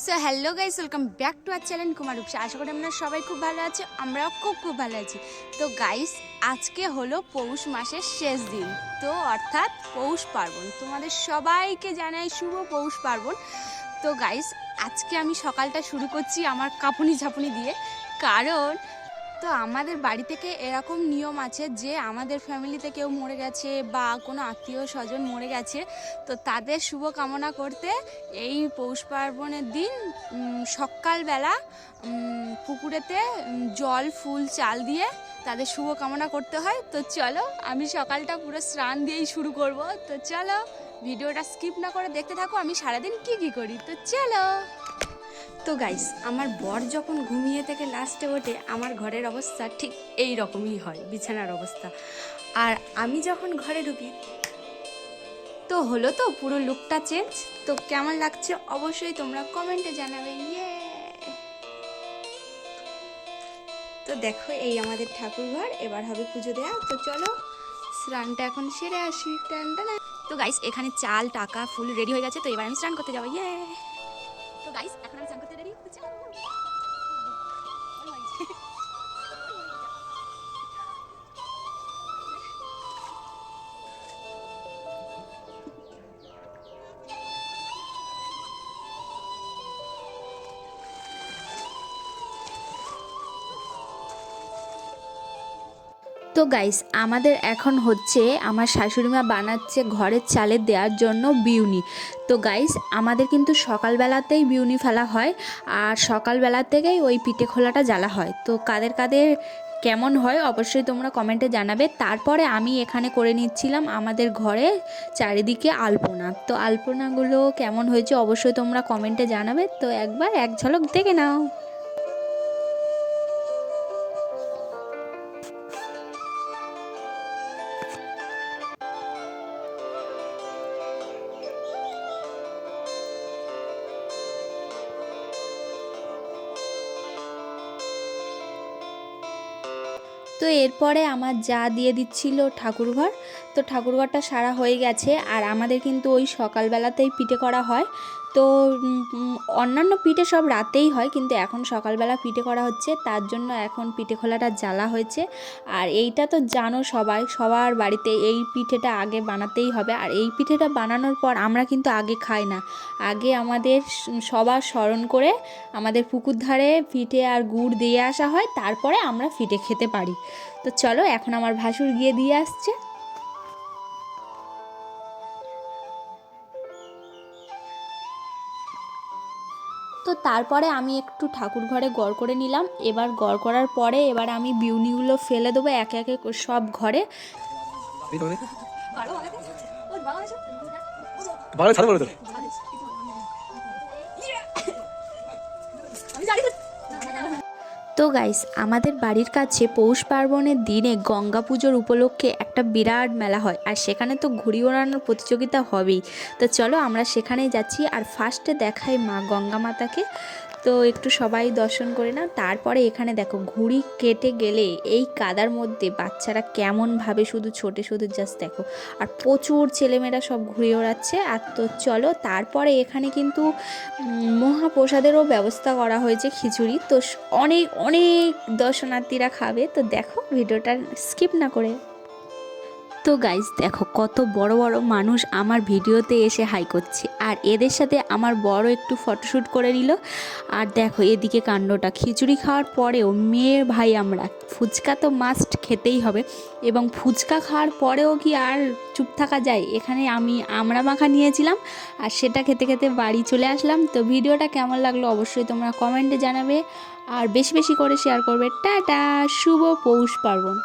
So hello guys, welcome back to our channel Kumar Rupsa. আশা করি আপনারা সবাই খুব ভালো আছে, আমরাও খুব ভালো আছি। তো গাইস, আজকে হলো পৌষ মাসের শেষ দিন, তো অর্থাৎ পৌষ পার্বণ। তোমাদের সবাইকে জানাই শুভ পৌষ পার্বণ। তো গাইস, আজকে আমি সকালটা শুরু করছি আমার কাঁপুনি ঝাঁপুনি দিয়ে, কারণ তো আমাদের বাড়ি থেকে এরকম নিয়ম আছে যে আমাদের ফ্যামিলিতে কেউ মরে গেছে বা কোনো আত্মীয় স্বজন মরে গেছে, তো তাদের শুভ কামনা করতে এই পৌষ পার্বণের দিন সকালবেলা পুকুরেতে জল ফুল চাল দিয়ে তাদের শুভ কামনা করতে হয়। তো চলো, আমি সকালটা পুরো স্নান দিয়েই শুরু করব। তো চলো, ভিডিওটা স্কিপ না করে দেখতে থাকো আমি সারাদিন কী করি। তো চলো। তো গাইস, আমার বর যখন ঘুমিয়ে থেকে লাস্টে ওঠে, আমার ঘরের অবস্থা ঠিক এই রকমই হয়, বিছানার অবস্থা। আর আমি যখন ঘরে ঢুকি তো হলো তো পুরো লুকটা চেঞ্জ। তো কেমন লাগছে অবশ্যই তোমরা কমেন্টে জানাবে। ইয়ে, তো দেখো এই আমাদের ঠাকুর ঘর, এবার হবে পুজো দেওয়া। তো চলো স্নানটা এখন সেরে আসি। টানটা না। তো গাইস, এখানে চাল টাকা ফুল রেডি হয়ে গেছে, তো এবার আমি স্নান করতে যাবো। ইয়ে, তো গাইস এখন আমি স্নান করতে রেডি। তো গাইস, আমাদের এখন হচ্ছে আমার শাশুড়িমা বানাচ্ছে ঘরের চালের দেওয়ার জন্য বিউনি। তো গাইস, আমাদের কিন্তু সকালবেলাতেই বিউনি ফেলা হয়, আর সকালবেলা থেকেই ওই পিঠে খোলাটা জ্বালা হয়। তো কাদের কাদের কেমন হয় অবশ্যই তোমরা কমেন্টে জানাবে। তারপরে আমি এখানে করে নিচ্ছিলাম আমাদের ঘরে চারিদিকে আলপনা। তো আলপনাগুলো কেমন হয়েছে অবশ্যই তোমরা কমেন্টে জানাবে। তো একবার এক ঝলক দেখে নাও। তো এরপরে আমার যা দিয়ে দিচ্ছিল ঠাকুরঘর। তো ঠাকুরঘরটা সারা হয়ে গেছে, আর আমাদের কিন্তু ওই সকালবেলাতেই পিঠে করা হয়। তো অন্যান্য পিঠে সব রাতেই হয়, কিন্তু এখন সকালবেলা পিঠে করা হচ্ছে, তার জন্য এখন পিঠে খোলাটা জ্বালা হয়েছে। আর এইটা তো জানো সবাই, সবার বাড়িতে এই পিঠেটা আগে বানাতেই হবে। আর এই পিঠেটা বানানোর পর আমরা কিন্তু আগে খাই না, আগে আমাদের সবার স্মরণ করে আমাদের পুকুর ধারে পিঠে আর গুড় দিয়ে আসা হয়, তারপরে আমরা পিঠে খেতে পারি। তো চলো, এখন আমার ভাসুর গিয়ে দিয়ে আসছে। তো তারপরে আমি একটু ঠাকুর ঘরে গড় করে নিলাম। এবার গড় করার পরে এবার আমি বিউনিগুলো ফেলে দেবো একে একে সব ঘরে। তো গাইস, আমাদের বাড়ির কাছে পৌষ পার্বণের দিনে গঙ্গা পুজোর উপলক্ষে একটা বিরাট মেলা হয়, আর সেখানে তো ঘুড়ি ওড়ানোর প্রতিযোগিতা হবেই। তো চলো আমরা সেখানেই যাচ্ছি, আর ফার্স্টে দেখাই মা গঙ্গা মাতাকে। তো একটু সবাই দর্শন করে না, তারপরে এখানে দেখো ঘুড়ি কেটে গেলে এই কাদার মধ্যে বাচ্চারা কেমনভাবে শুধু ছোটে শুধু জাস্ট দেখো, আর প্রচুর ছেলেমেয়েরা সব ঘুড়ি ওড়াচ্ছে। আর তো চলো, তারপরে এখানে কিন্তু মহাপ্রসাদেরও ব্যবস্থা করা হয়েছে, খিচুড়ি। তো অনেক অনেক দর্শনার্থীরা খাবে, তো দেখো ভিডিওটা স্কিপ না করে। তো গাইজ দেখো কত বড় বড় মানুষ আমার ভিডিওতে এসে হাই করছে, আর এদের সাথে আমার বড় একটু ফটোশ্যুট করে নিল। আর দেখো এদিকে কাণ্ডটা, খিচুড়ি খাওয়ার পরেও মেয়ের ভাই আমরা ফুচকা তো মাস্ট খেতেই হবে, এবং ফুচকা খাওয়ার পরেও কি আর চুপ থাকা যায়। এখানে আমি আমড়া মাখা নিয়েছিলাম, আর সেটা খেতে খেতে বাড়ি চলে আসলাম। তো ভিডিওটা কেমন লাগলো অবশ্যই তোমরা কমেন্টে জানাবে, আর বেশি বেশি করে শেয়ার করবে। টাটা, শুভ পৌষ পার্বণ।